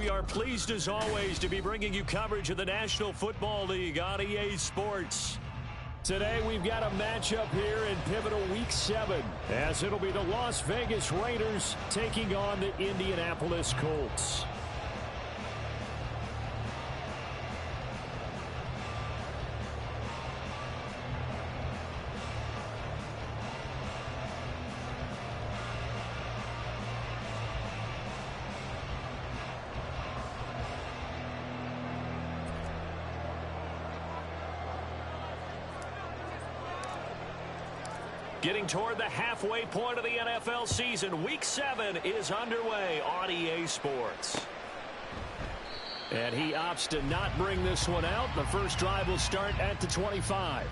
we are pleased as always to be bringing you coverage of the National Football League on EA Sports. Today we've got a matchup here in pivotal Week 7, as it'll be the Las Vegas Raiders taking on the Indianapolis Colts. Getting toward the halfway point of the NFL season, Week 7 is underway on EA Sports. And he opts to not bring this one out. The first drive will start at the 25.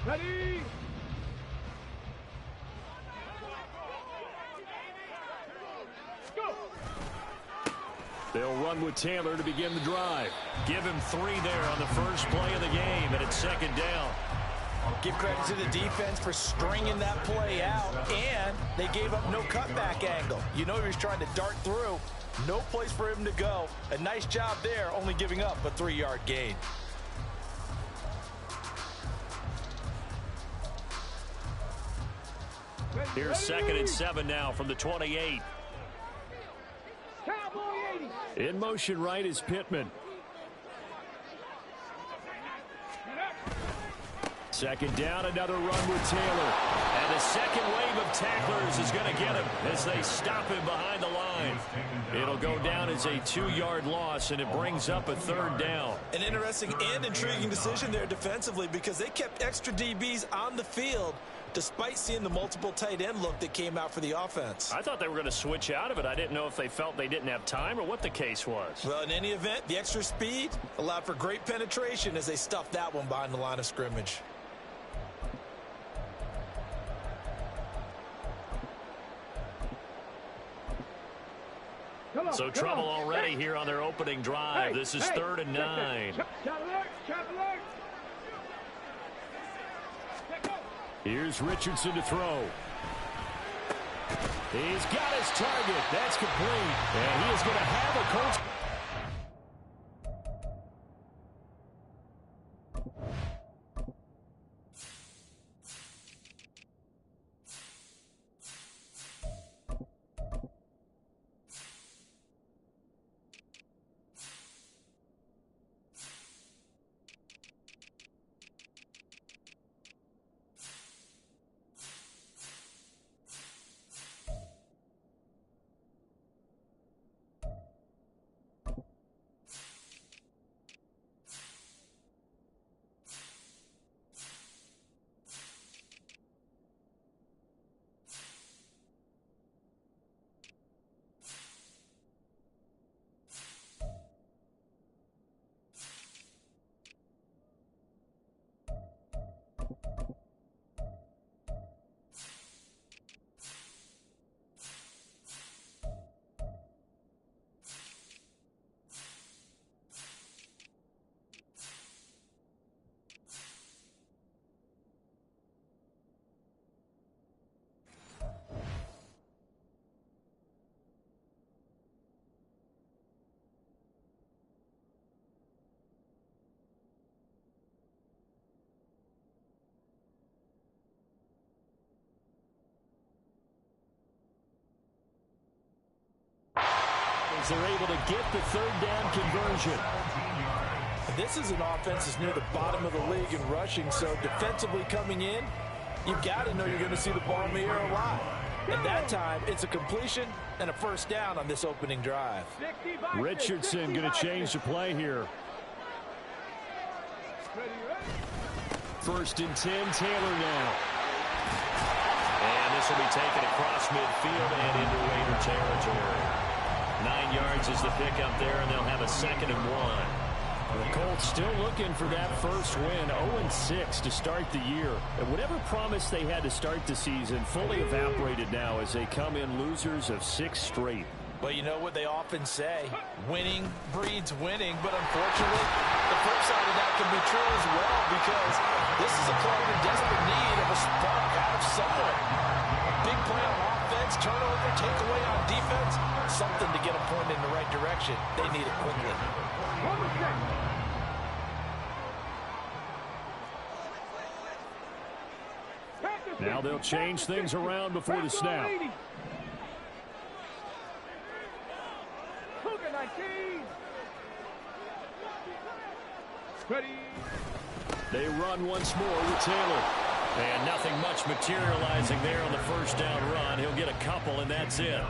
Ready? Go. They'll run with Taylor to begin the drive. Give him 3 there on the first play of the game, and it's second down. Give credit to the defense for stringing that play out, and they gave up no cutback angle. You know he was trying to dart through. No place for him to go. A nice job there, only giving up a 3-yard gain. Here's 2nd and 7 now from the 28. In motion right is Pittman. Second down, another run with Taylor. And the second wave of tacklers is going to get him as they stop him behind the line. It'll go down as a 2-yard loss, and it brings up a 3rd down. An interesting and intriguing decision there defensively, because they kept extra DBs on the field despite seeing the multiple tight end look that came out for the offense. I thought they were going to switch out of it. I didn't know if they felt they didn't have time or what the case was. Well, in any event, the extra speed allowed for great penetration as they stuffed that one behind the line of scrimmage. So trouble already here on their opening drive. This is 3rd and 9. Here's Richardson to throw. He's got his target. That's complete. And he is going to have a Colts. They're able to get the 3rd down conversion. This is an offense that's near the bottom of the league in rushing, so defensively coming in, you've got to know you're going to see the ball in the air a lot. And that time, it's a completion and a 1st down on this opening drive. Richardson going to change the play here. 1st and 10, Taylor now. And this will be taken across midfield and into Raider territory. 9 yards is the pickup there, and they'll have a 2nd and 1. The Colts still looking for that first win, 0-6 to start the year. And whatever promise they had to start the season fully evaporated now as they come in losers of 6 straight. But you know what they often say, winning breeds winning. But unfortunately, the flip side of that can be true as well, because this is a club in desperate need of a spark out of somewhere. Big play on offense, turnover, takeaway on defense, something to get a point in the right direction. They need it quickly. Now they'll change things around before the snap. They run once more with Taylor. And nothing much materializing there on the first down run. He'll get a couple, and that's it.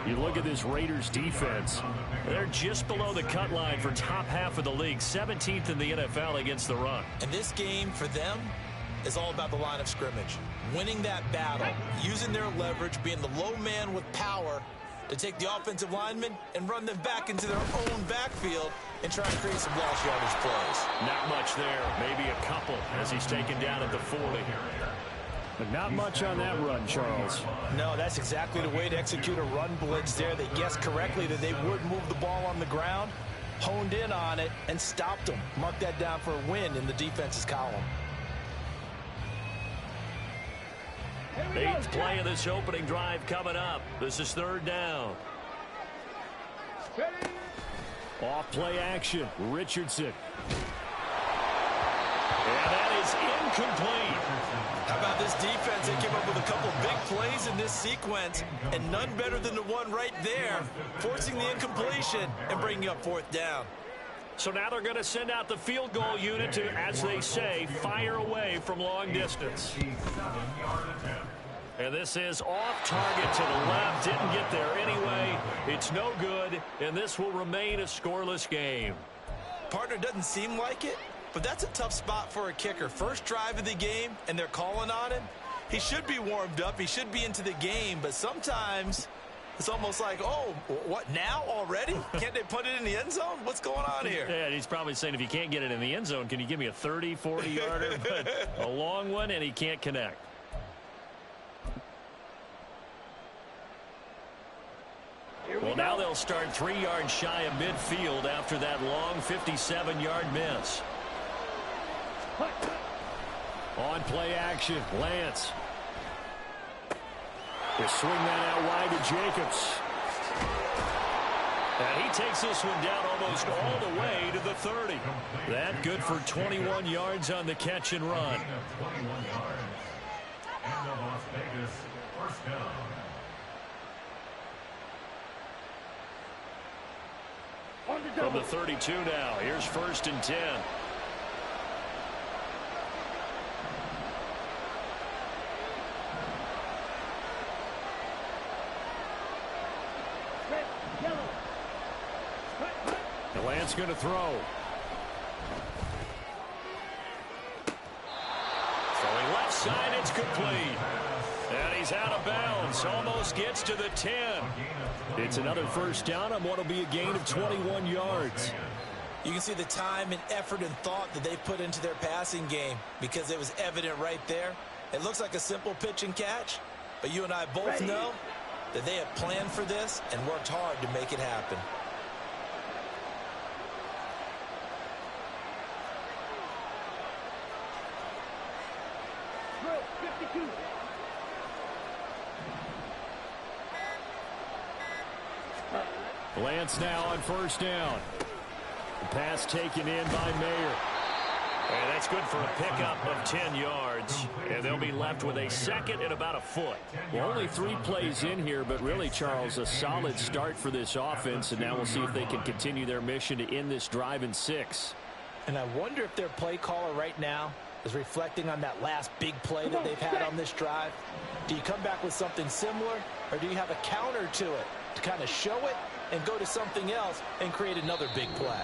You look at this Raiders defense. They're just below the cut line for top half of the league, 17th in the NFL against the run. And this game for them is all about the line of scrimmage. Winning that battle, using their leverage, being the low man with power to take the offensive linemen and run them back into their own backfield and try and create some lost yardage plays. Not much there. Maybe a couple as he's taken down at the 40. But not much on that run, Charles. No, that's exactly the way to execute a run blitz there. They guessed correctly that they would move the ball on the ground, honed in on it, and stopped them. Mark that down for a win in the defense's column. 8th play of this opening drive coming up. This is 3rd down. Off play action. Richardson. And that is incomplete. How about this defense? They came up with a couple big plays in this sequence, and none better than the one right there, forcing the incompletion and bringing up 4th down. So now they're going to send out the field goal unit to, as they say, fire away from long distance. And this is off target to the left. Didn't get there anyway. It's no good, and this will remain a scoreless game. Partner, doesn't seem like it, but that's a tough spot for a kicker. First drive of the game, and they're calling on him. He should be warmed up. He should be into the game, but sometimes it's almost like, oh, what, now already? Can't they put it in the end zone? What's going on here? Yeah, and he's probably saying, if you can't get it in the end zone, can you give me a 30, 40-yarder? But a long one, and he can't connect. Well, now they'll start 3 yards shy of midfield after that long 57-yard miss. On play action, Lance. They swing that out wide to Jacobs. And he takes this one down almost all the way to the 30. That good for 21 yards on the catch and run. From the 32 now, here's 1st and 10. The Lance going to throw. Throwing left side, it's complete. And he's out of bounds, almost gets to the 10. It's another first down on what will be a gain of 21 yards. You can see the time and effort and thought that they've put into their passing game, because it was evident right there. It looks like a simple pitch and catch, but you and I both know that they have planned for this and worked hard to make it happen. Lance now on first down. The pass taken in by Mayer. And that's good for a pickup of 10 yards. And they'll be left with a second and about a foot. Well, only 3 plays in here, but really, Charles, a solid start for this offense. And now we'll see if they can continue their mission to end this drive in 6. And I wonder if their play caller right now is reflecting on that last big play that they've had on this drive. Do you come back with something similar, or do you have a counter to it to kind of show it and go to something else and create another big play?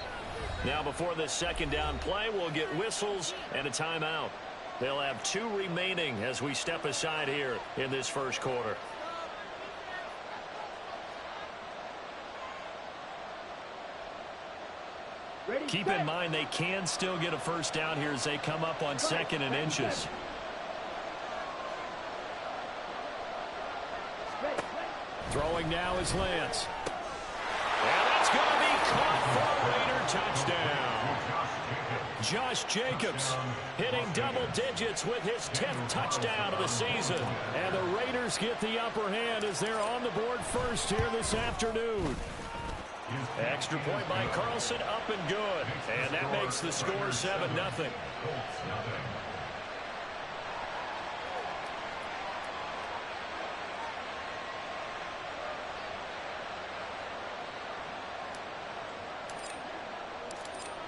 Now, before this second down play, we'll get whistles and a timeout. They'll have 2 remaining as we step aside here in this first quarter. Keep in mind they can still get a first down here as they come up on 2nd and inches. Throwing now is Lance. And that's going to be caught for a Raider touchdown. Josh Jacobs hitting double digits with his 10th touchdown of the season. And the Raiders get the upper hand as they're on the board first here this afternoon. Extra point by Carlson, up and good. And that makes the score 7-0.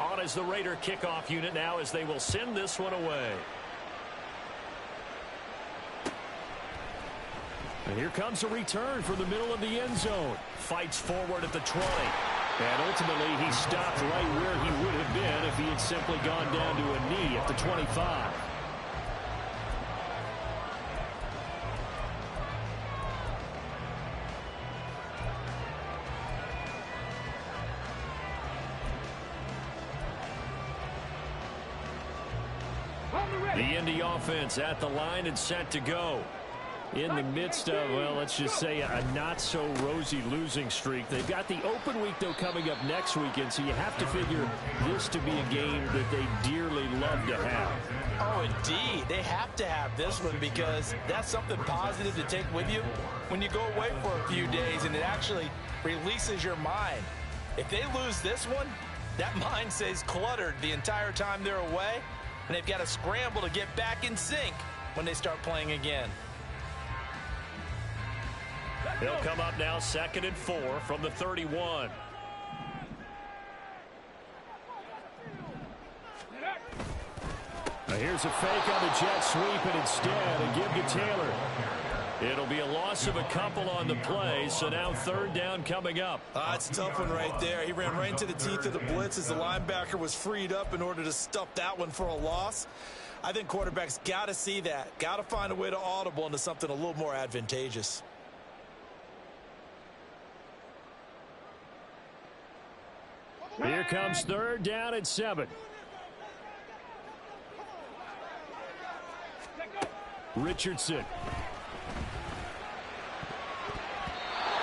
On is the Raider kickoff unit now as they will send this one away. And here comes a return from the middle of the end zone. Fights forward at the 20. And ultimately he stopped right where he would have been if he had simply gone down to a knee at the 25. The Indy offense at the line and set to go. In the midst of, well, let's just say a not-so-rosy losing streak. They've got the open week, though, coming up next weekend, so you have to figure this to be a game that they dearly love to have. Oh, indeed. They have to have this one because that's something positive to take with you when you go away for a few days, and it actually releases your mind. If they lose this one, that mind stays cluttered the entire time they're away, and they've got to scramble to get back in sync when they start playing again. He'll come up now 2nd and 4 from the 31. Now here's a fake on the jet sweep, and instead a give to Taylor. It'll be a loss of a couple on the play, so now 3rd down coming up. It's a tough one right there. He ran right into the teeth of the blitz as the linebacker was freed up in order to stuff that one for a loss. I think quarterbacks got to see that. Got to find a way to audible into something a little more advantageous. Here comes 3rd down and 7. Richardson.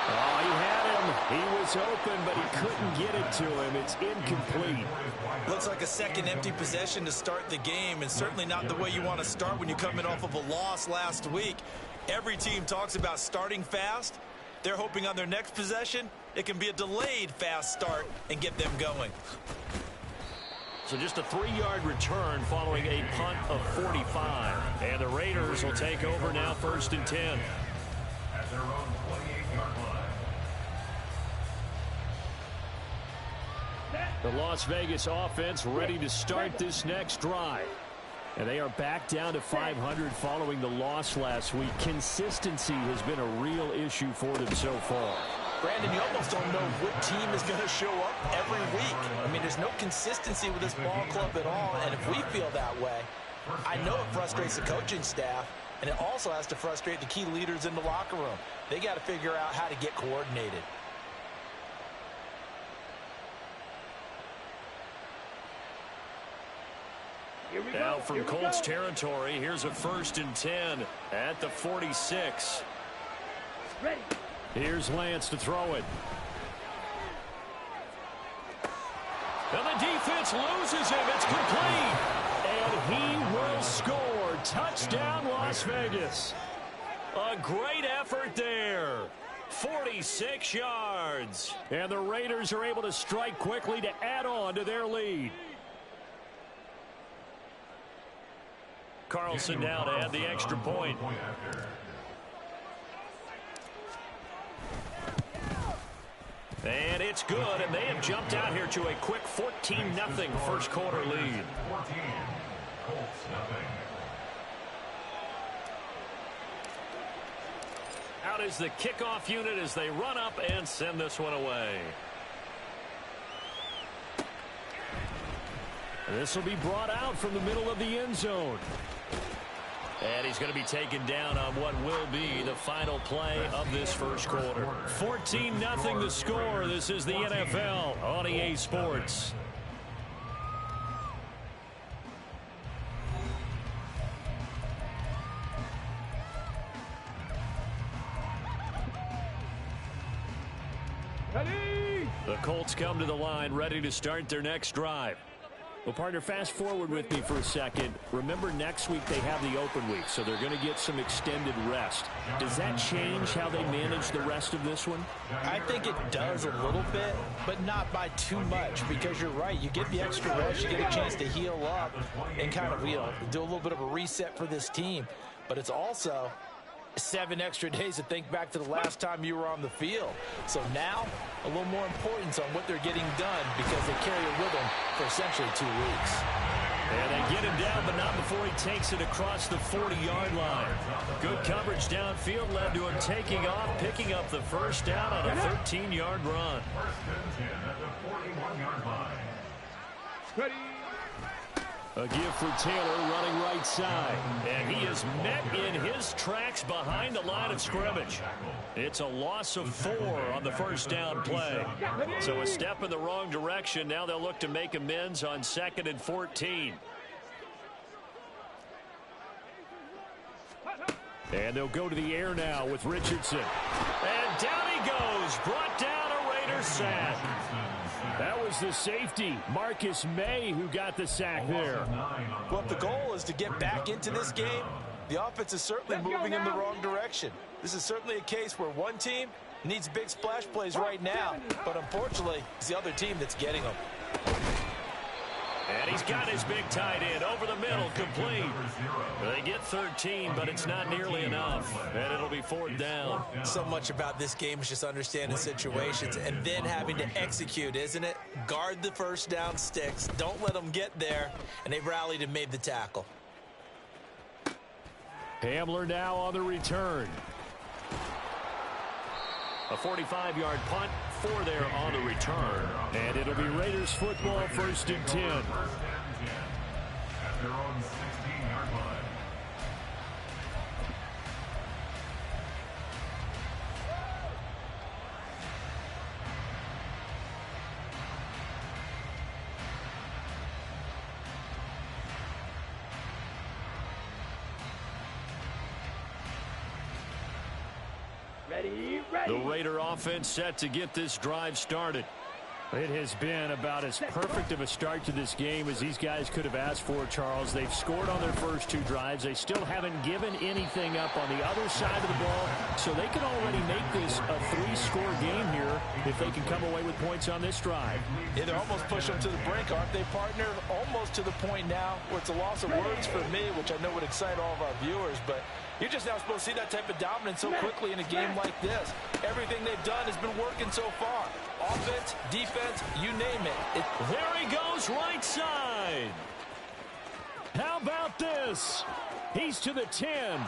Oh, he had him. He was open, but he couldn't get it to him. It's incomplete. Looks like a second empty possession to start the game, and certainly not the way you want to start when you're coming off of a loss last week. Every team talks about starting fast. They're hoping on their next possession, it can be a delayed fast start and get them going. So just a 3-yard return following a punt of 45. And the Raiders will take over now 1st and 10. The Las Vegas offense ready to start this next drive. And they are back down to 500 following the loss last week. Consistency has been a real issue for them so far. Brandon, you almost don't know what team is going to show up every week. I mean, there's no consistency with this ball club at all, and if we feel that way, I know it frustrates the coaching staff, and it also has to frustrate the key leaders in the locker room. They got to figure out how to get coordinated. Now from Colts territory, here's a 1st and 10 at the 46. Ready. Here's Lance to throw it. And the defense loses him. It's complete. And he will score. Touchdown, Las Vegas. A great effort there. 46 yards. And the Raiders are able to strike quickly to add on to their lead. Carlson now to add the extra point. And it's good, and they have jumped out here to a quick 14-0 first quarter lead. Out is the kickoff unit as they run up and send this one away. This will be brought out from the middle of the end zone. And he's going to be taken down on what will be the final play of this first quarter. 14-0 the score. This is the NFL on EA Sports. Ready. The Colts come to the line ready to start their next drive. Well, partner, fast forward with me for a second. Remember, next week they have the open week, so they're going to get some extended rest. Does that change how they manage the rest of this one? I think it does a little bit, but not by too much, because you're right. You get the extra rest, you get a chance to heal up and kind of, do a little bit of a reset for this team. But it's also 7 extra days to think back to the last time you were on the field. So now, a little more importance on what they're getting done because they carry it with them for essentially 2 weeks. And they get him down, but not before he takes it across the 40-yard line. Good coverage downfield led to him taking off, picking up the first down on a 13-yard run. Ready. A give for Taylor running right side. And he is met in his tracks behind the line of scrimmage. It's a loss of 4 on the first down play. So a step in the wrong direction. Now they'll look to make amends on 2nd and 14. And they'll go to the air now with Richardson. And down he goes. Brought down a Raiders sack. That was the safety, Marcus May, who got the sack there. Well, if the goal is to get back into this game, the offense is certainly moving in the wrong direction. This is certainly a case where one team needs big splash plays right now, but unfortunately, it's the other team that's getting them. And he's got his big tight end over the middle, complete. They get 13, but it's not nearly enough. And it'll be 4th down. So much about this game is just understanding situations and then having to execute, isn't it? Guard the first down sticks. Don't let them get there. And they've rallied and made the tackle. Hamler now on the return. A 45-yard punt, 4 there on the return. And it'll be Raiders football, 1st and 10. At their own 16-yard line. Ready, ready. The Raider offense set to get this drive started. It has been about as perfect of a start to this game as these guys could have asked for, Charles. They've scored on their first 2 drives. They still haven't given anything up on the other side of the ball, so they can already make this a 3-score game here if they can come away with points on this drive. Yeah, they're almost pushing them to the brink, aren't they, partner? Almost to the point now where it's a loss of words for me, which I know would excite all of our viewers, but you're just now supposed to see that type of dominance so quickly in a game like this. Everything they've done has been working so far. Offense, defense, you name it. There he goes, right side. How about this? He's to the 10, and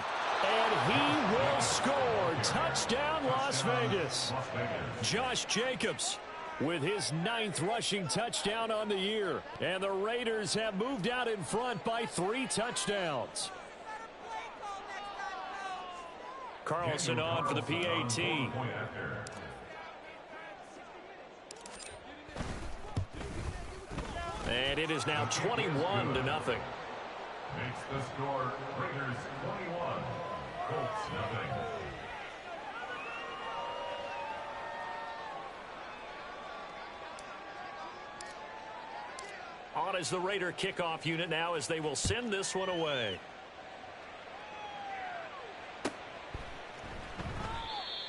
he will score. Touchdown, Las Vegas. Josh Jacobs with his 9th rushing touchdown on the year. And the Raiders have moved out in front by 3 touchdowns. Carlson on for the PAT. And it is now 21-0. Makes the score Raiders 21, Colts nothing. On is the Raider kickoff unit now as they will send this one away.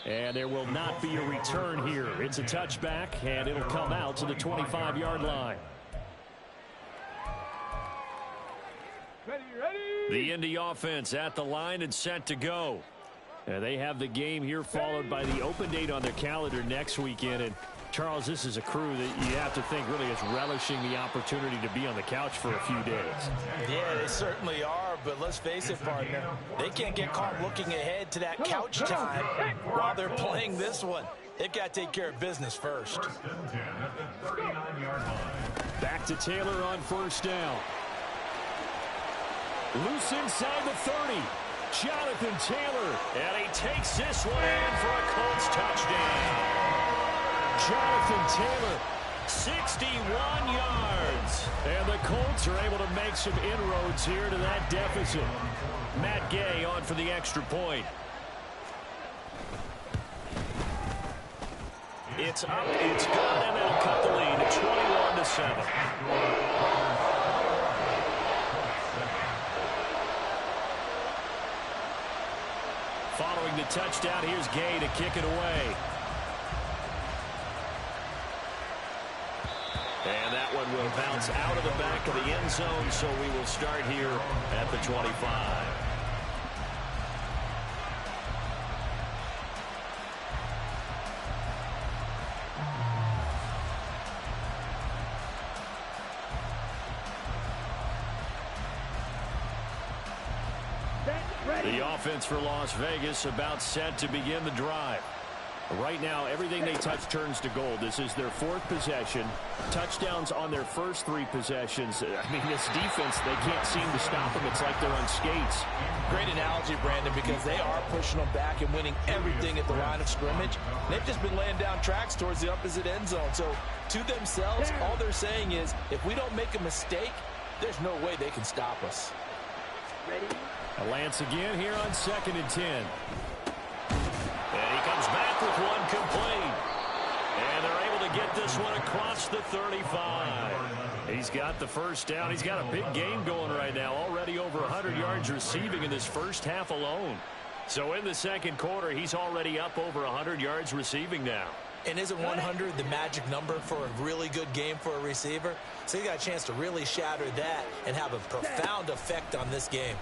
And there will not be a return here. It's a touchback, and it'll come out to the 25-yard line. Ready, ready. The Indy offense at the line and set to go. And they have the game here followed by the open date on their calendar next weekend. And Charles, this is a crew that you have to think really is relishing the opportunity to be on the couch for a few days. Yeah, they certainly are, but let's face it, partner. They can't get caught looking ahead to that couch time while they're playing this one. They've got to take care of business first. Back to Taylor on first down. Loose inside the 30. Jonathan Taylor. And he takes this one in for a Colts touchdown. Jonathan Taylor, 61 yards. And the Colts are able to make some inroads here to that deficit. Matt Gay on for the extra point. It's up, it's good, and they'll cut the lead at 21-7. Following the touchdown, here's Gay to kick it away. And that one will bounce out of the back of the end zone, so we will start here at the 25. The offense for Las Vegas about set to begin the drive. Right now, everything they touch turns to gold. This is their fourth possession. Touchdowns on their first three possessions. I mean, this defense, they can't seem to stop them. It's like they're on skates. Great analogy, Brandon, because they are pushing them back and winning everything at the line of scrimmage. They've just been laying down tracks towards the opposite end zone. So, to themselves, all they're saying is, if we don't make a mistake, there's no way they can stop us. Ready? Lance again here on 2nd and 10. And he comes back with one complete. And they're able to get this one across the 35. He's got the first down. He's got a big game going right now. Already over 100 yards receiving in this first half alone. So in the second quarter, he's already up over 100 yards receiving now. And isn't 100 the magic number for a really good game for a receiver? So he got a chance to really shatter that and have a profound effect on this game.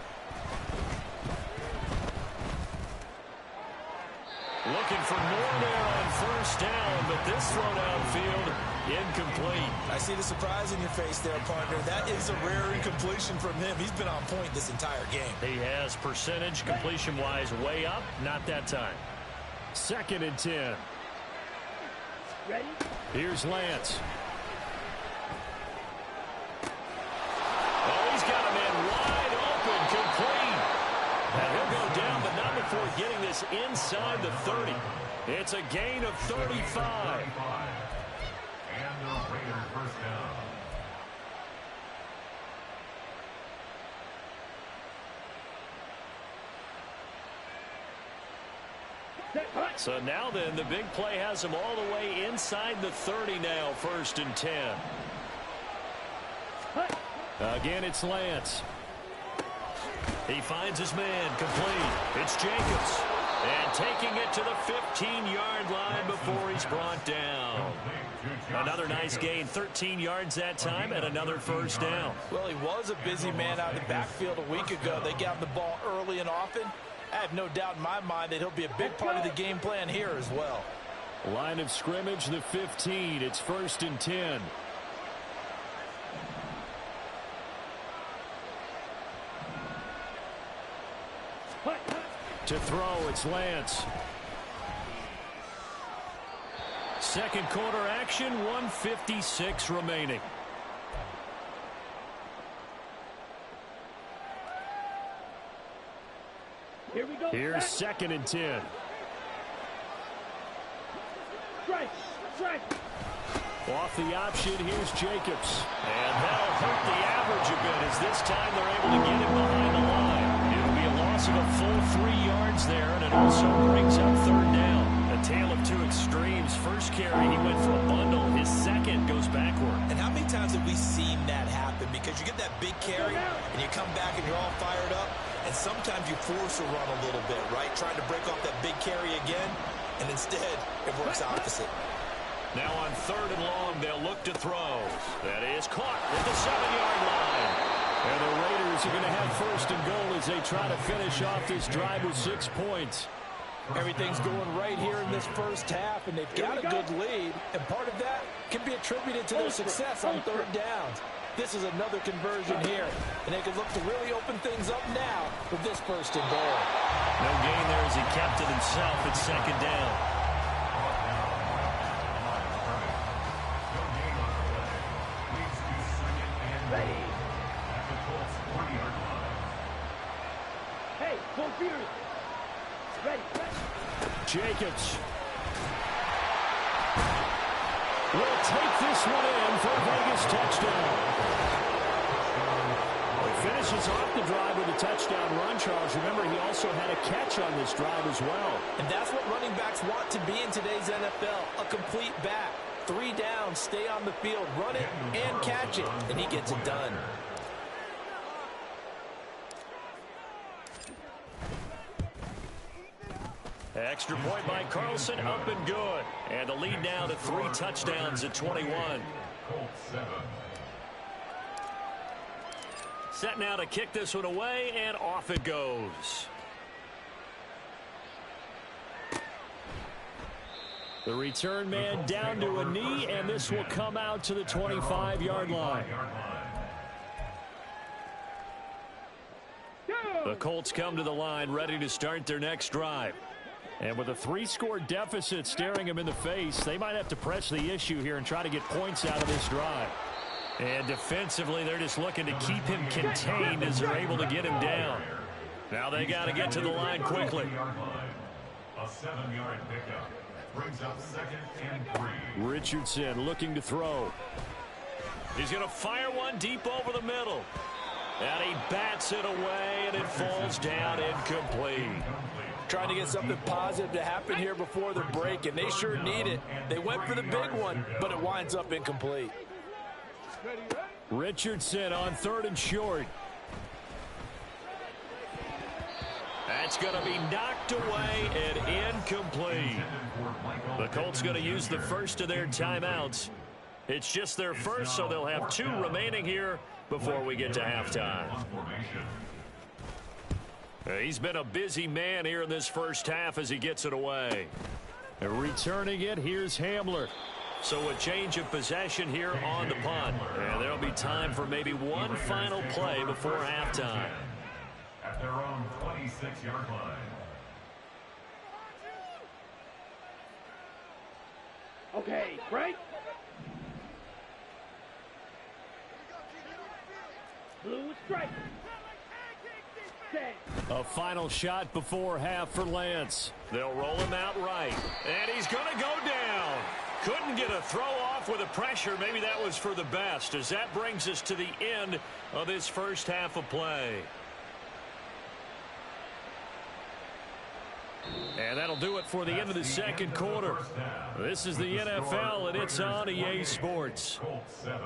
Looking for more there on first down, but this throw downfield incomplete. I see the surprise in your face there, partner. That is a rare incompletion from him. He's been on point this entire game. He has percentage completion-wise way up. Not that time. 2nd and 10. Ready? Here's Lance. Oh, he's got a man wide open, complete. And he'll go down, but not before getting this inside the 30. It's a gain of 35. And the Raiders first down. So now then, the big play has him all the way inside the 30 now, 1st and 10. Again, it's Lance. He finds his man, complete. It's Jacobs. And taking it to the 15-yard line before he's brought down. Another nice gain, 13 yards that time, and another first down. Well, he was a busy man out of the backfield a week ago. They got him the ball early and often. I have no doubt in my mind that he'll be a big part of the game plan here as well. Line of scrimmage, the 15. It's 1st and 10. To throw, it's Lance. Second quarter action, 1:56 remaining. Here we go. Here's 2nd and 10. Strike. Strike. Off the option, here's Jacobs. And that'll hurt the average a bit as this time they're able to get him behind the line. It'll be a loss of a full 3 yards there, and it also brings up 3rd down. A tale of two extremes. First carry, he went for a bundle. His second goes backward. And how many times have we seen that happen? Because you get that big carry, and you come back and you're all fired up, and sometimes you force a run a little bit, right? Trying to break off that big carry again, and instead it works opposite. Now on 3rd and long, they'll look to throw. That is caught at the 7-yard line. And the Raiders are going to have 1st and goal as they try to finish off this drive with 6 points. Everything's going right here in this first half, and they've got a good lead, and part of that can be attributed to their success on 3rd downs. This is another conversion here, and they can look to really open things up now with this 1st and goal. No gain there as he kept it himself at 2nd down. Ready. Hey, go Fury. Ready. Jacobs will take this one in for a Vegas touchdown. He finishes off the drive with a touchdown run, Charles. Remember, he also also had a catch on this drive as well. And that's what running backs want to be in today's NFL, a complete back. 3 down, stay on the field, run it and catch it, and he gets it done. Extra point by Carlson, up and good. And the lead now to 3 touchdowns at 21. Colts 7. Set now to kick this one away, and off it goes. The return man down to a knee, and this will come out to the 25-yard line. The Colts come to the line ready to start their next drive. And with a 3-score deficit staring them in the face, they might have to press the issue here and try to get points out of this drive. And defensively, they're just looking to keep him contained as they're able to get him down. Now they got to get to the line quickly. A 7-yard pickup brings up 2nd and 3. Richardson looking to throw. He's going to fire one deep over the middle. And he bats it away, and it falls down incomplete. Trying to get something positive to happen here before the break, and they sure need it. They went for the big one, but it winds up incomplete. Richardson on 3rd and short. That's going to be knocked away and incomplete. The Colts going to use the first of their timeouts. It's just their first, so they'll have 2 remaining here before we get to halftime. He's been a busy man here in this first half as he gets it away. Returning it, here's Hamler. So a change of possession here on the punt. And there'll be time for maybe one final play before halftime. At their own 26-yard line. Okay, break. Blue strike. Set. A final shot before half for Lance. They'll roll him out right. And he's going to go down. Couldn't get a throw off with the pressure. Maybe that was for the best, as that brings us to the end of this first half of play. And that'll do it for the end of the second quarter. This is the NFL, and it's on EA Sports. Colts 7.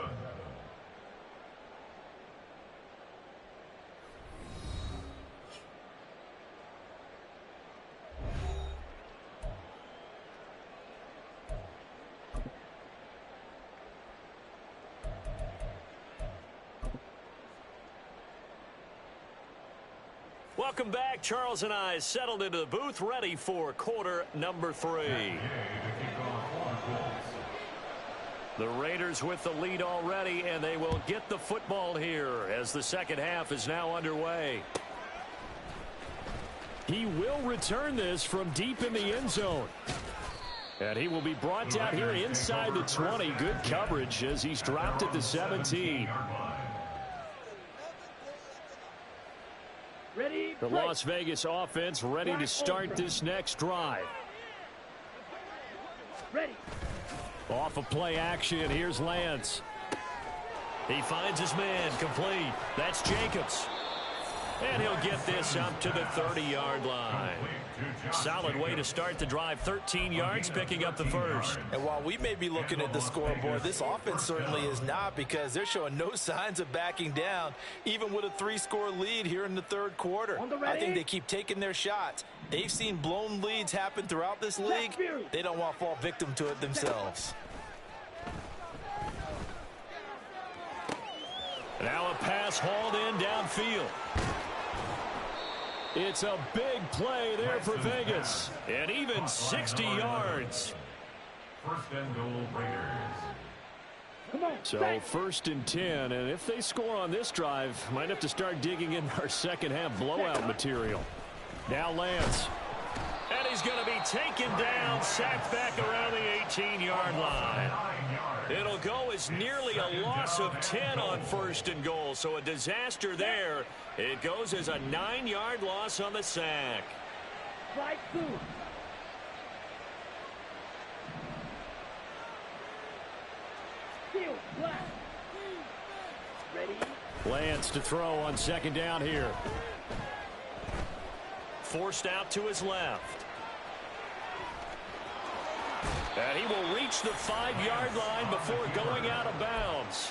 Welcome back. Charles and I settled into the booth, ready for quarter number 3. The Raiders with the lead already, and they will get the football here as the second half is now underway. He will return this from deep in the end zone. And he will be brought down here inside the 20. Good coverage as he's dropped at the 17. Ready, The break. Las Vegas offense ready to start this next drive. Ready. Off of play action, here's Lance. He finds his man, complete. That's Jacobs. And he'll get this up to the 30-yard line. Solid way to start the drive. 13 yards, picking up the first. And while we may be looking at the scoreboard, this offense certainly is not, because they're showing no signs of backing down, even with a 3-score lead here in the third quarter. I think they keep taking their shots. They've seen blown leads happen throughout this league. They don't want to fall victim to it themselves. Now a pass hauled in downfield. It's a big play there for Vegas. And even 60 yards. First and goal, Raiders. Come on. So set. 1st and 10. And if they score on this drive, might have to start digging in our second half blowout material. Now Lance. And he's going to be taken down, sacked back around the 18-yard line. It'll go as nearly a loss of 10 on 1st and goal. So a disaster there. It goes as a 9-yard loss on the sack. Strike 2. Field black. Ready. Lance to throw on 2nd down here. forced out to his left. And he will reach the 5-yard line before going out of bounds.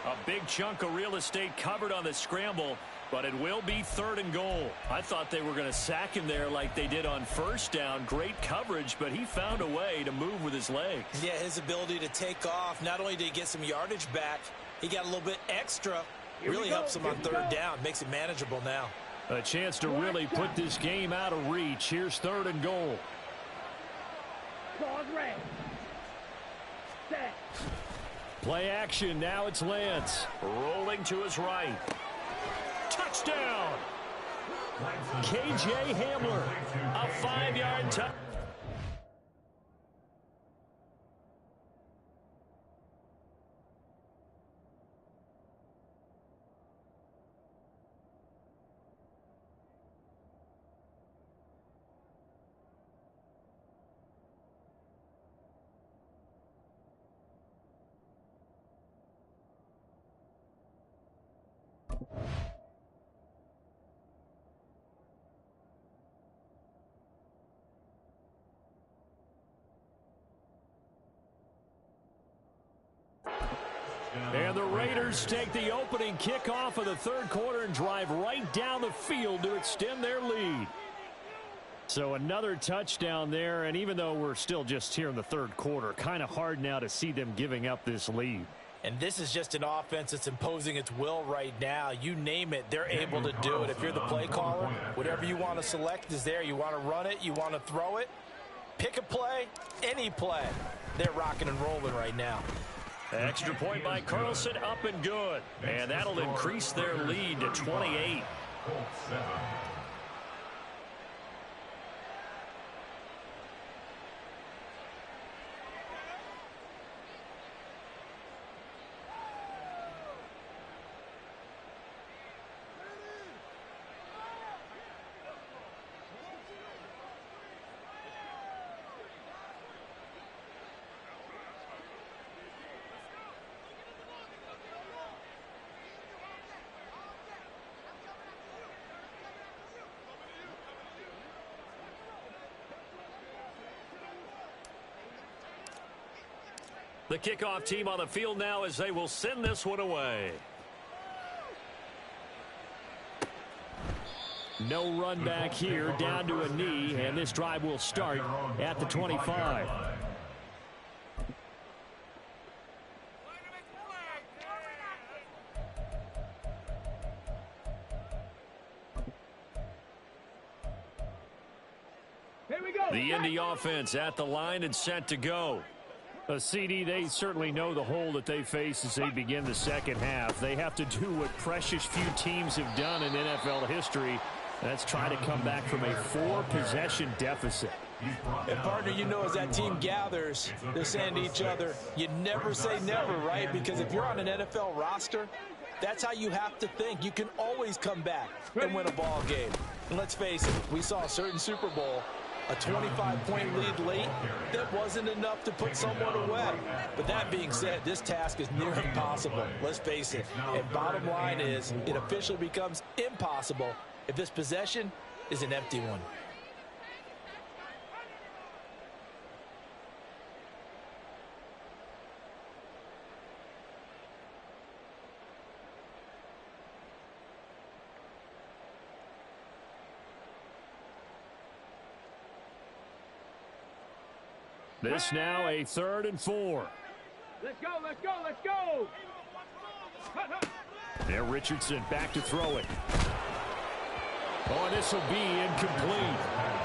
A big chunk of real estate covered on the scramble, but it will be 3rd and goal. I thought they were going to sack him there like they did on 1st down. Great coverage, but he found a way to move with his legs. Yeah, his ability to take off, not only did he get some yardage back, he got a little bit extra. Really helps him on 3rd down, makes it manageable now. A chance to really put this game out of reach. Here's 3rd and goal. Pause red. Set. Play action. Now it's Lance. Rolling to his right. Touchdown. K.J. Hamler. A 5-yard touchdown. And the Raiders take the opening kickoff of the 3rd quarter and drive right down the field to extend their lead. So another touchdown there, and even though we're still just here in the 3rd quarter, kind of hard now to see them giving up this lead. And this is just an offense that's imposing its will right now. You name it, they're able to do it. If you're the play caller, whatever you want to select is there. You want to run it, you want to throw it, pick a play, any play. They're rocking and rolling right now. Extra point by Carlson, up and good. And that'll increase their lead to 28. The kickoff team on the field now as they will send this one away. No run back here, down to a knee, and this drive will start at the 25. Here we go. The Indy offense at the line and set to go. CD, they certainly know the hole that they face as they begin the 2nd half. They have to do what precious few teams have done in NFL history. That's try to come back from a 4-possession deficit. And partner, you know, as that team gathers, they're saying to each other, you never say never, right? Because if you're on an NFL roster, that's how you have to think. You can always come back and win a ball game. And let's face it, we saw a certain Super Bowl, a 25-point lead late, that wasn't enough to put someone away. But that being said, this task is near impossible. Let's face it. And bottom line is, it officially becomes impossible if this possession is an empty one. This now a 3rd and 4. Let's go, let's go, let's go. There, Richardson back to throw it. Oh, and this will be incomplete.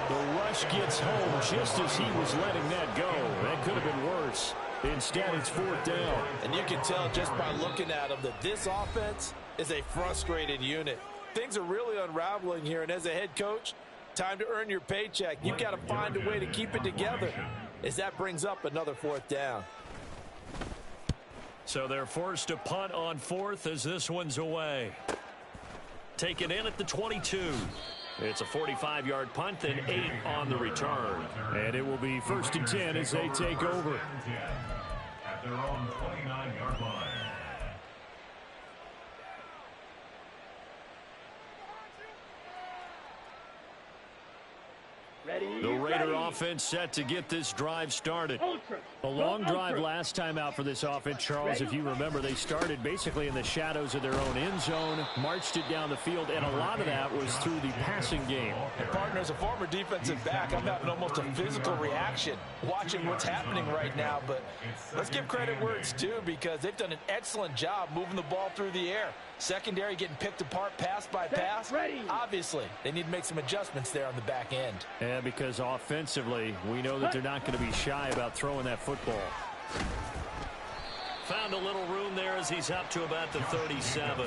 The rush gets home just as he was letting that go. That could have been worse. Instead, it's 4th down. And you can tell just by looking at him that this offense is a frustrated unit. Things are really unraveling here, and as a head coach, time to earn your paycheck. You've got to find a way to keep it together, as that brings up another 4th down. So they're forced to punt on 4th as this one's away. Taken in at the 22. It's a 45-yard punt, then 8 on the return. And it will be 1st and 10 as they take over. At their own 29-yard line. The Raider offense set to get this drive started. A long drive last time out for this offense, Charles. If you remember, they started basically in the shadows of their own end zone, marched it down the field, and a lot of that was through the passing game. And partner, as a former defensive back, I'm having almost a physical reaction watching what's happening right now. But let's give credit where it's due, because they've done an excellent job moving the ball through the air. Secondary getting picked apart pass by pass. Obviously, they need to make some adjustments there on the back end. Yeah, because offensively, we know that they're not going to be shy about throwing that football. Found a little room there as he's up to about the 37.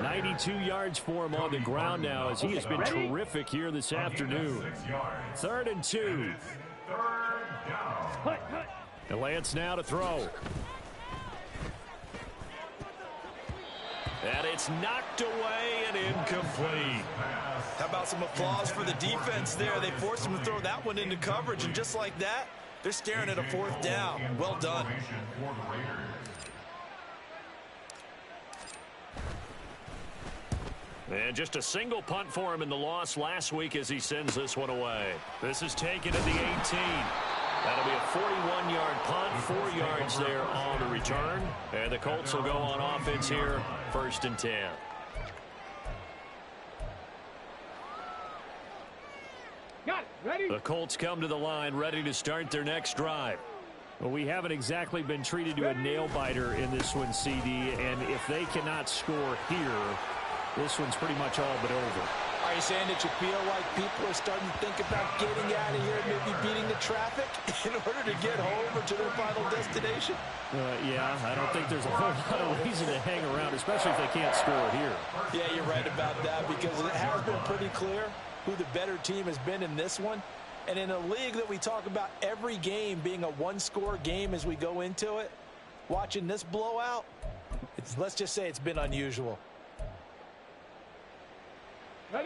92 yards for him on the ground now, as he has been terrific here this afternoon. 3rd and 2. And Lance now to throw. And it's knocked away and incomplete. How about some applause for the defense there? They forced him to throw that one into coverage, and just like that, they're staring at a 4th down. Well done. And just a single punt for him in the loss last week as he sends this one away. This is taken at the 18. That'll be a 41-yard punt, 4 yards there on the return. And the Colts will go on offense here, 1st and 10. Got it. Ready? The Colts come to the line, ready to start their next drive. Well, we haven't exactly been treated to a nail-biter in this one, CD, and if they cannot score here, this one's pretty much all but over. Are you saying that you feel like people are starting to think about getting out of here and maybe beating the traffic in order to get home or to their final destination? Yeah, I don't think there's a whole lot of reason to hang around, especially if they can't score here. Yeah, you're right about that, because it has been pretty clear who the better team has been in this one. And in a league that we talk about every game being a one-score game as we go into it, watching this blowout, let's just say it's been unusual.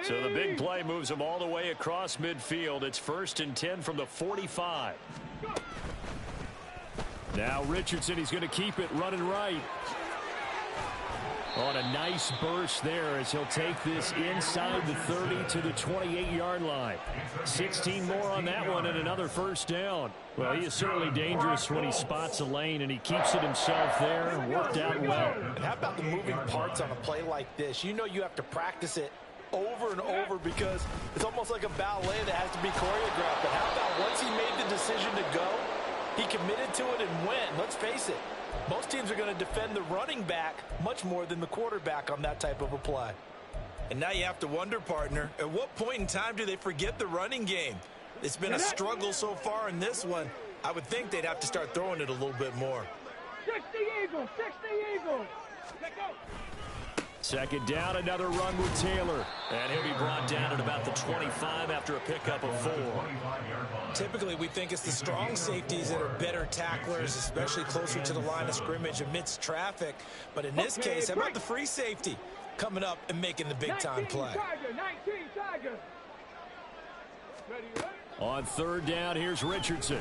So the big play moves them all the way across midfield. It's 1st and 10 from the 45. Now Richardson, he's going to keep it running right. On a nice burst there as he'll take this inside the 30 to the 28-yard line. 16 more on that one and another 1st down. Well, he is certainly dangerous when he spots a lane, and he keeps it himself there and worked out well. And how about the moving parts on a play like this? You know you have to practice it over and over, because it's almost like a ballet that has to be choreographed. But how about once he made the decision to go, he committed to it and went. Let's face it, most teams are going to defend the running back much more than the quarterback on that type of a play. And now you have to wonder, partner, at what point in time do they forget the running game? It's been a struggle so far in this one. I would think they'd have to start throwing it a little bit more. 60 Eagles, 60 Eagles. Let go. 2nd down, another run with Taylor. And he'll be brought down at about the 25 after a pickup of 4. Typically, we think it's the strong safeties that are better tacklers, especially closer to the line of scrimmage amidst traffic. But in this case, how about the free safety coming up and making the big-time play? 19 Tiger. Ready? On 3rd down, here's Richardson.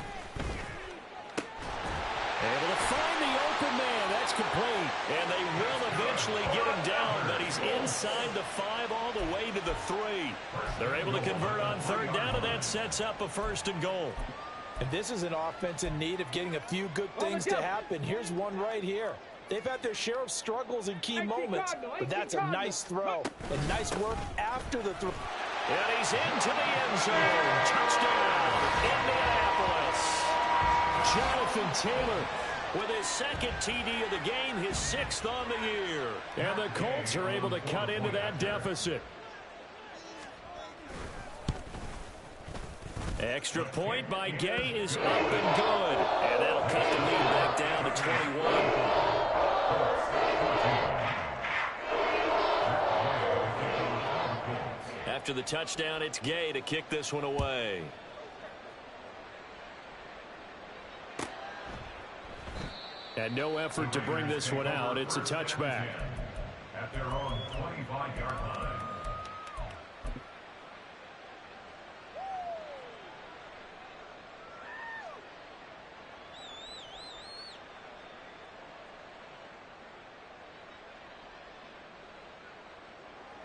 Able to find the open man. That's complete. And they will eventually get him down, but he's inside the 5 all the way to the 3. They're able to convert on 3rd down, and that sets up a 1st and goal. And this is an offense in need of getting a few good things to happen. Here's one right here. They've had their share of struggles in key moments, but that's a nice throw and nice work after the throw. And he's into the end zone. Touchdown, Indianapolis. Jonathan Taylor with his 2nd TD of the game, his 6th on the year. And the Colts are able to cut into that deficit. Extra point by Gay is up and good. And that'll cut the lead back down to 21. After the touchdown, it's Gay to kick this one away. And no effort to bring this one out. It's a touchback. At their own 25-yard line.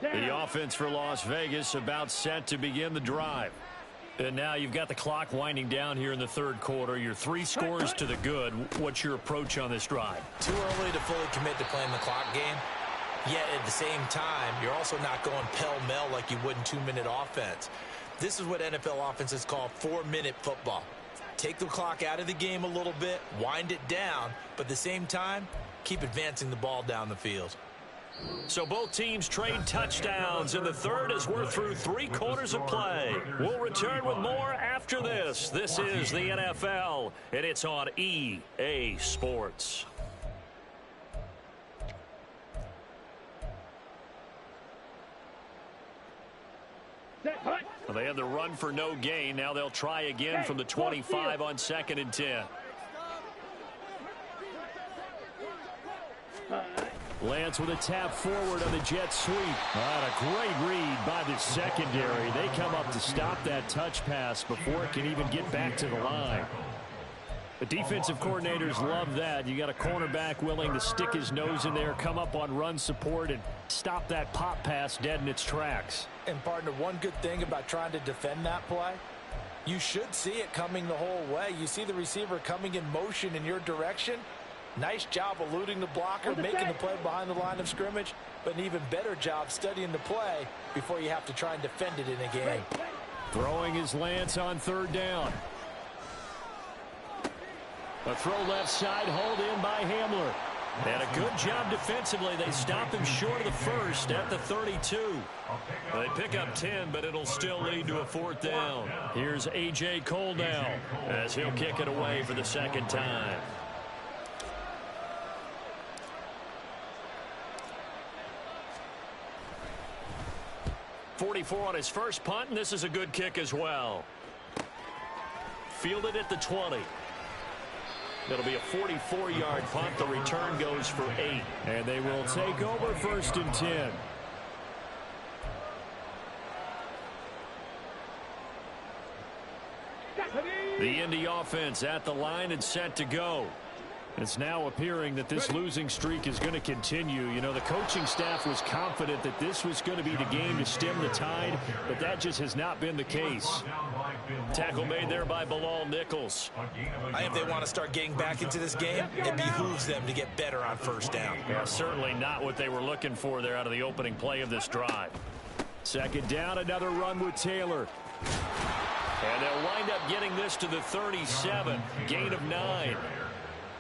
The offense for Las Vegas about set to begin the drive. And now you've got the clock winding down here in the third quarter. You're 3 scores to the good. What's your approach on this drive? Too early to fully commit to playing the clock game. Yet at the same time, you're also not going pell-mell like you would in 2-minute offense. This is what NFL offenses call 4-minute football. Take the clock out of the game a little bit, wind it down, but at the same time, keep advancing the ball down the field. So both teams trade touchdowns in the third as we're through 3 quarters of play. We'll return with more after this. This is the NFL, and it's on EA Sports. Well, they had the run for no gain. Now they'll try again from the 25 on 2nd and 10. Lance with a tap forward on the jet sweep. A great read by the secondary. They come up to stop that touch pass before it can even get back to the line. The defensive coordinators love that. You got a cornerback willing to stick his nose in there, come up on run support, and stop that pop pass dead in its tracks. And partner, one good thing about trying to defend that play, you should see it coming the whole way. You see the receiver coming in motion in your direction. Nice job eluding the blocker, making the play behind the line of scrimmage, but an even better job studying the play before you have to try and defend it in a game. Throwing is Lance on 3rd down. A throw left side, hauled in by Hamler. And a good job defensively. They stop him short of the first at the 32. They pick up 10, but it'll still lead to a 4th down. Here's A.J. Cole now as he'll kick it away for the 2nd time. .44 on his first punt, and this is a good kick as well. Fielded at the 20. It'll be a 44-yard punt. The return goes for 8. And they will take over 1st and 10. The Indy offense at the line and set to go. It's now appearing that this losing streak is going to continue. You know, the coaching staff was confident that this was going to be the game to stem the tide, but that just has not been the case. Tackle made there by Bilal Nichols. I think if they want to start getting back into this game, it behooves them to get better on 1st down. Yeah, certainly not what they were looking for there out of the opening play of this drive. 2nd down, another run with Taylor. And they'll wind up getting this to the 37, gain of 9.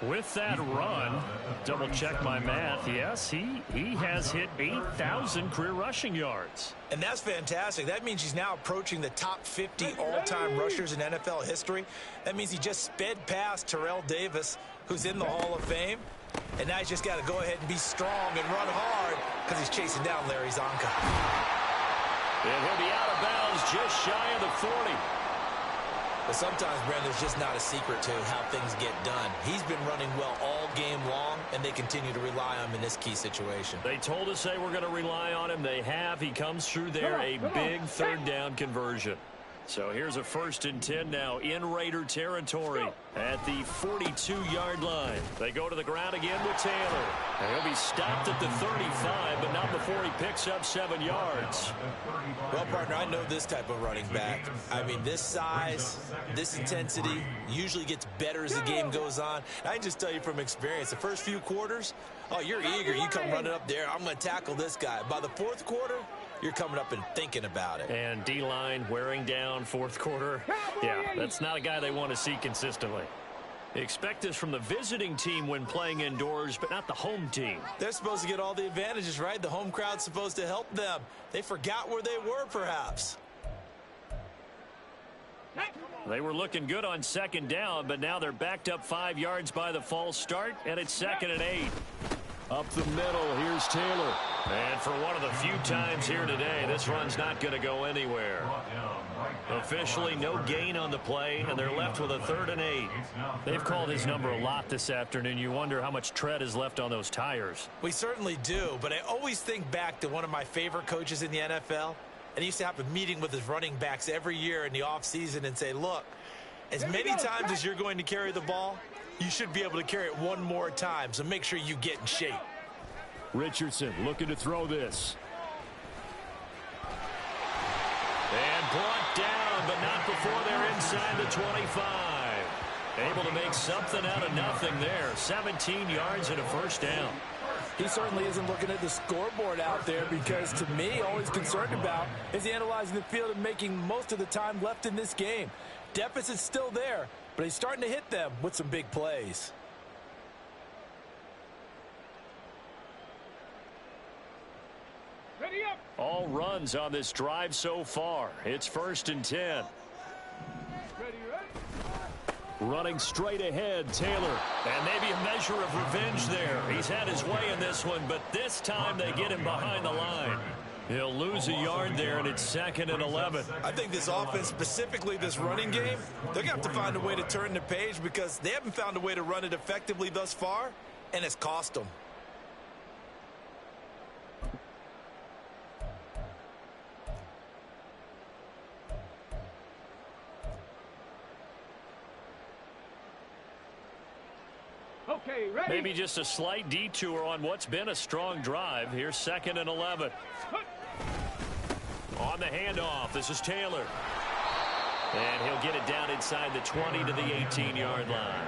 With that run, double check my math, yes, he has hit 8,000 career rushing yards. And that's fantastic. That means he's now approaching the top 50 all-time rushers in NFL history. That means he just sped past Terrell Davis, who's in the Hall of Fame. And now he's just got to go ahead and be strong and run hard because he's chasing down Larry Zonka. And he'll be out of bounds just shy of the 40. But sometimes, Brandon, there's just not a secret to how things get done. He's been running well all game long, and they continue to rely on him in this key situation. They told us they were going to rely on him. They have. He comes through there, a big 3rd down conversion. So here's a 1st and 10 now in Raider territory at the 42-yard line. They go to the ground again with Taylor. And he'll be stopped at the 35, but not before he picks up 7 yards. Well, partner, I know this type of running back. I mean, this size, this intensity usually gets better as the game goes on. I can just tell you from experience, the first few quarters, oh, you're eager. You come running up there. I'm going to tackle this guy. By the 4th quarter, you're coming up and thinking about it. And D-line wearing down 4th quarter. Yeah, that's not a guy they want to see consistently. They expect this from the visiting team when playing indoors, but not the home team. They're supposed to get all the advantages, right? The home crowd's supposed to help them. They forgot where they were, perhaps. They were looking good on 2nd down, but now they're backed up 5 yards by the false start, and it's 2nd and 8. Up the middle, here's Taylor. And for one of the few times here today, this run's not going to go anywhere. Officially, no gain on the play, and they're left with a 3rd and 8. They've called his number a lot this afternoon. You wonder how much tread is left on those tires. We certainly do, but I always think back to one of my favorite coaches in the NFL. And he used to have a meeting with his running backs every year in the offseason and say, look, as many times as you're going to carry the ball, you should be able to carry it one more time, so make sure you get in shape. Richardson looking to throw this. And brought down, but not before inside the 25. Able to make something out of nothing there. 17 yards and a first down. He certainly isn't looking at the scoreboard out there because, to me, all he's concerned about is analyzing the field and making most of the time left in this game. Deficit's still there, but he's starting to hit them with some big plays. Ready up. All runs on this drive so far. It's 1st and 10. Ready, ready. Running straight ahead, Taylor. And maybe a measure of revenge there. He's had his way in this one, but this time they get him behind the line. He'll lose a yard there, and it's 2nd and 11. I think this offense, specifically this running game, they're going to have to find a way to turn the page because they haven't found a way to run it effectively thus far, and it's cost them. Okay, ready. Maybe just a slight detour on what's been a strong drive. Here's 2nd and 11. On the handoff, this is Taylor. And he'll get it down inside the 20 to the 18-yard line.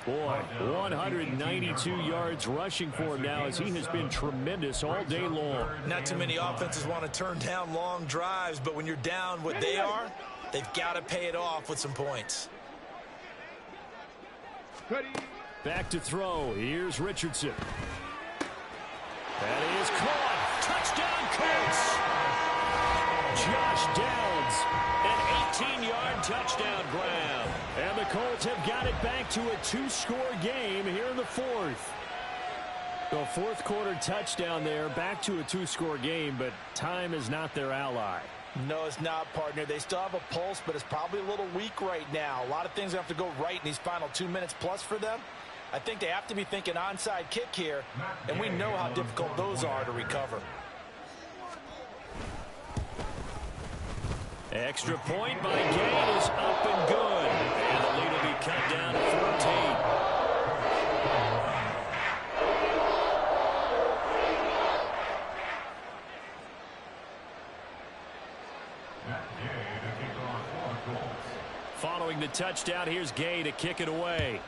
Boy, 192 yards rushing for him now as he has been tremendous all day long. Not too many offenses want to turn down long drives, but when you're down what they are, they've got to pay it off with some points. Ready. Back to throw. Here's Richardson. That is caught. Touchdown, Colts. Josh Downs, an 18-yard touchdown grab. And the Colts have got it back to a 2-score game here in the 4th. The 4th quarter touchdown there, back to a 2-score game, but time is not their ally. No, it's not, partner. They still have a pulse, but it's probably a little weak right now. A lot of things have to go right in these final 2 minutes plus for them. I think they have to be thinking onside kick here, and we know how difficult those are to recover. Extra point by Gay is up and good. And the lead will be cut down to 14. Following the touchdown, here's Gay to kick it away.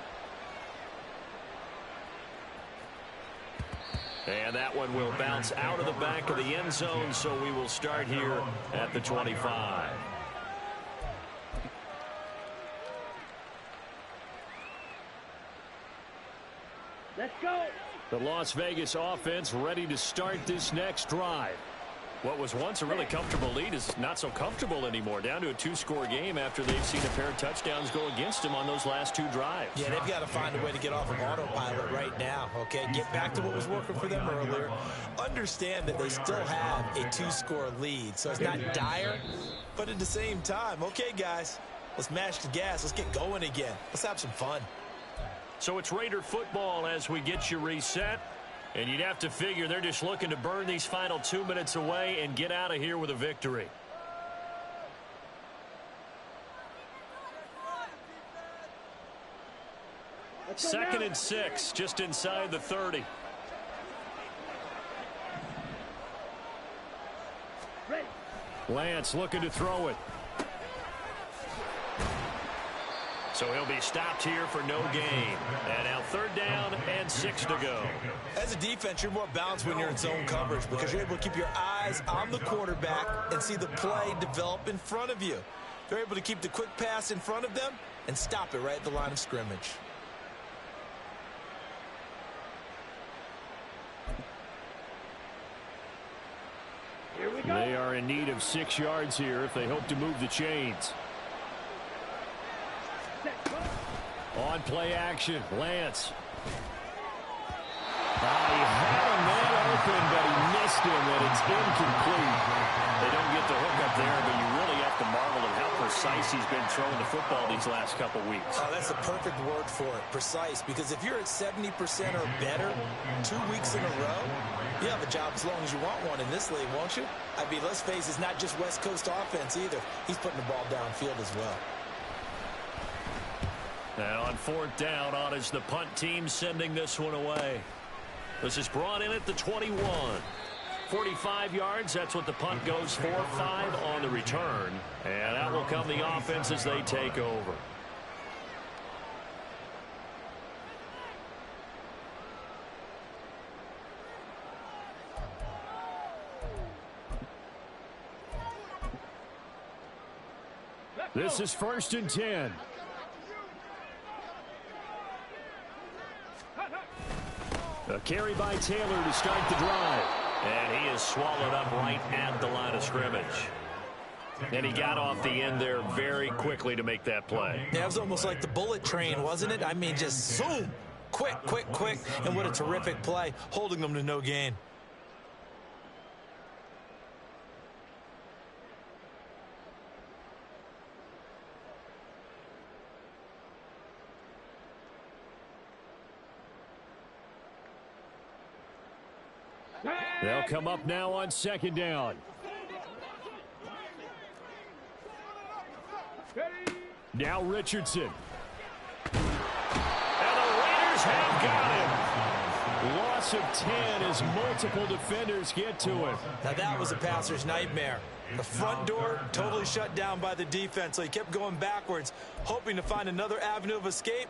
And that one will bounce out of the back of the end zone, so we will start here at the 25. Let's go. The Las Vegas offense ready to start this next drive. What was once a really comfortable lead is not so comfortable anymore. Down to a 2-score game after they've seen a pair of touchdowns go against them on those last 2 drives. Yeah, they've got to find a way to get off of autopilot right now, okay? Get back to what was working for them earlier. Understand that they still have a 2-score lead, so it's not dire, but at the same time, okay, guys, let's mash the gas. Let's get going again. Let's have some fun. So it's Raider football as we get you reset. And you'd have to figure they're just looking to burn these final 2 minutes away and get out of here with a victory. Second and 6, just inside the 30. Lance looking to throw it. So he'll be stopped here for no gain. And now 3rd down and 6 to go. As a defense, you're more balanced when you're in zone coverage because you're able to keep your eyes on the quarterback and see the play develop in front of you. They're able to keep the quick pass in front of them and stop it right at the line of scrimmage. Here we go. They are in need of 6 yards here if they hope to move the chains. On play action, Lance. He had a man open, but he missed him, and it's incomplete. They don't get the hook up there, but you really have to marvel at how precise he's been throwing the football these last couple weeks. Oh, that's the perfect word for it, precise, because if you're at 70% or better 2 weeks in a row, you have a job as long as you want one in this league, won't you? I mean, let's face it, it's not just West Coast offense either. He's putting the ball downfield as well. Now on 4th down, on is the punt team sending this one away. This is brought in at the 21. 45 yards, that's what the punt goes for. 5 on the return. And that will come the offense as they take over. This is 1st and 10. A carry by Taylor to start the drive. And he is swallowed up right at the line of scrimmage. And he got off the end there very quickly to make that play. Yeah, it was almost like the bullet train, wasn't it? I mean, just zoom. Quick, quick, quick. And what a terrific play, holding them to no gain. They'll come up now on 2nd down. Now Richardson. And the Raiders have got him. Loss of 10 as multiple defenders get to him. Now that was a passer's nightmare. The front door totally shut down by the defense, so he kept going backwards, hoping to find another avenue of escape.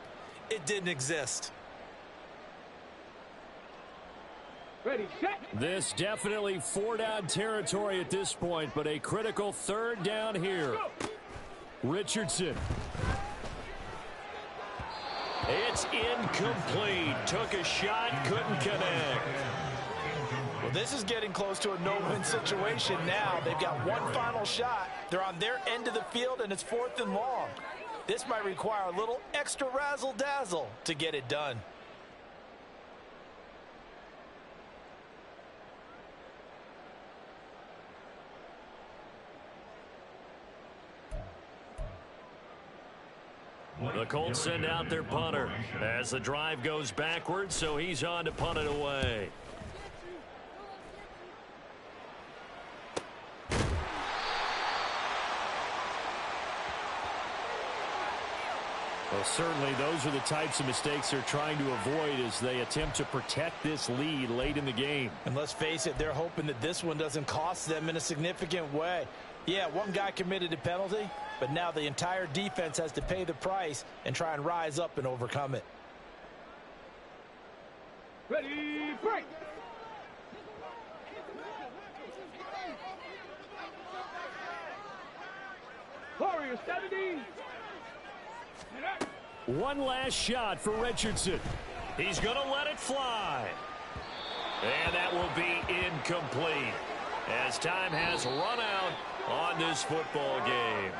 It didn't exist. Ready, set. This definitely 4-down territory at this point, but a critical 3rd down here. Richardson. It's incomplete. Took a shot, couldn't connect. Well, this is getting close to a no-win situation now. They've got one final shot. They're on their end of the field, and it's 4th and long. This might require a little extra razzle-dazzle to get it done. The Colts send out their punter as the drive goes backwards, so he's on to punt it away. Well, certainly those are the types of mistakes they're trying to avoid as they attempt to protect this lead late in the game. And let's face it, they're hoping that this one doesn't cost them in a significant way. Yeah, one guy committed a penalty, but now the entire defense has to pay the price and try and rise up and overcome it. Ready, break. Warriors 70. One last shot for Richardson. He's going to let it fly. And that will be incomplete as time has run out on this football game.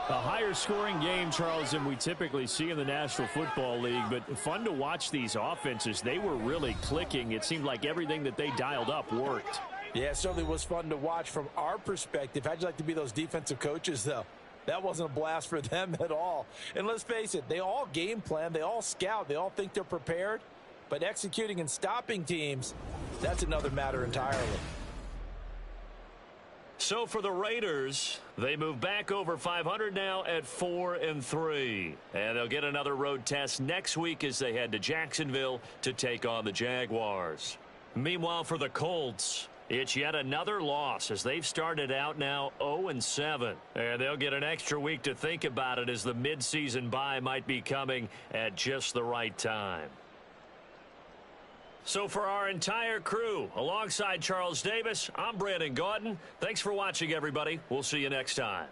A higher scoring game, Charles, than we typically see in the National Football League, but fun to watch these offenses. They were really clicking. It seemed like everything that they dialed up worked. Yeah, it certainly was fun to watch from our perspective. How'd you like to be those defensive coaches, though? That wasn't a blast for them at all. And let's face it, they all game plan, they all scout, they all think they're prepared. But executing and stopping teams, that's another matter entirely. So for the Raiders, they move back over 500 now at 4-3. And they'll get another road test next week as they head to Jacksonville to take on the Jaguars. Meanwhile, for the Colts, it's yet another loss as they've started out now 0-7. And they'll get an extra week to think about it as the midseason bye might be coming at just the right time. So for our entire crew, alongside Charles Davis, I'm Brandon Gaudin. Thanks for watching, everybody. We'll see you next time.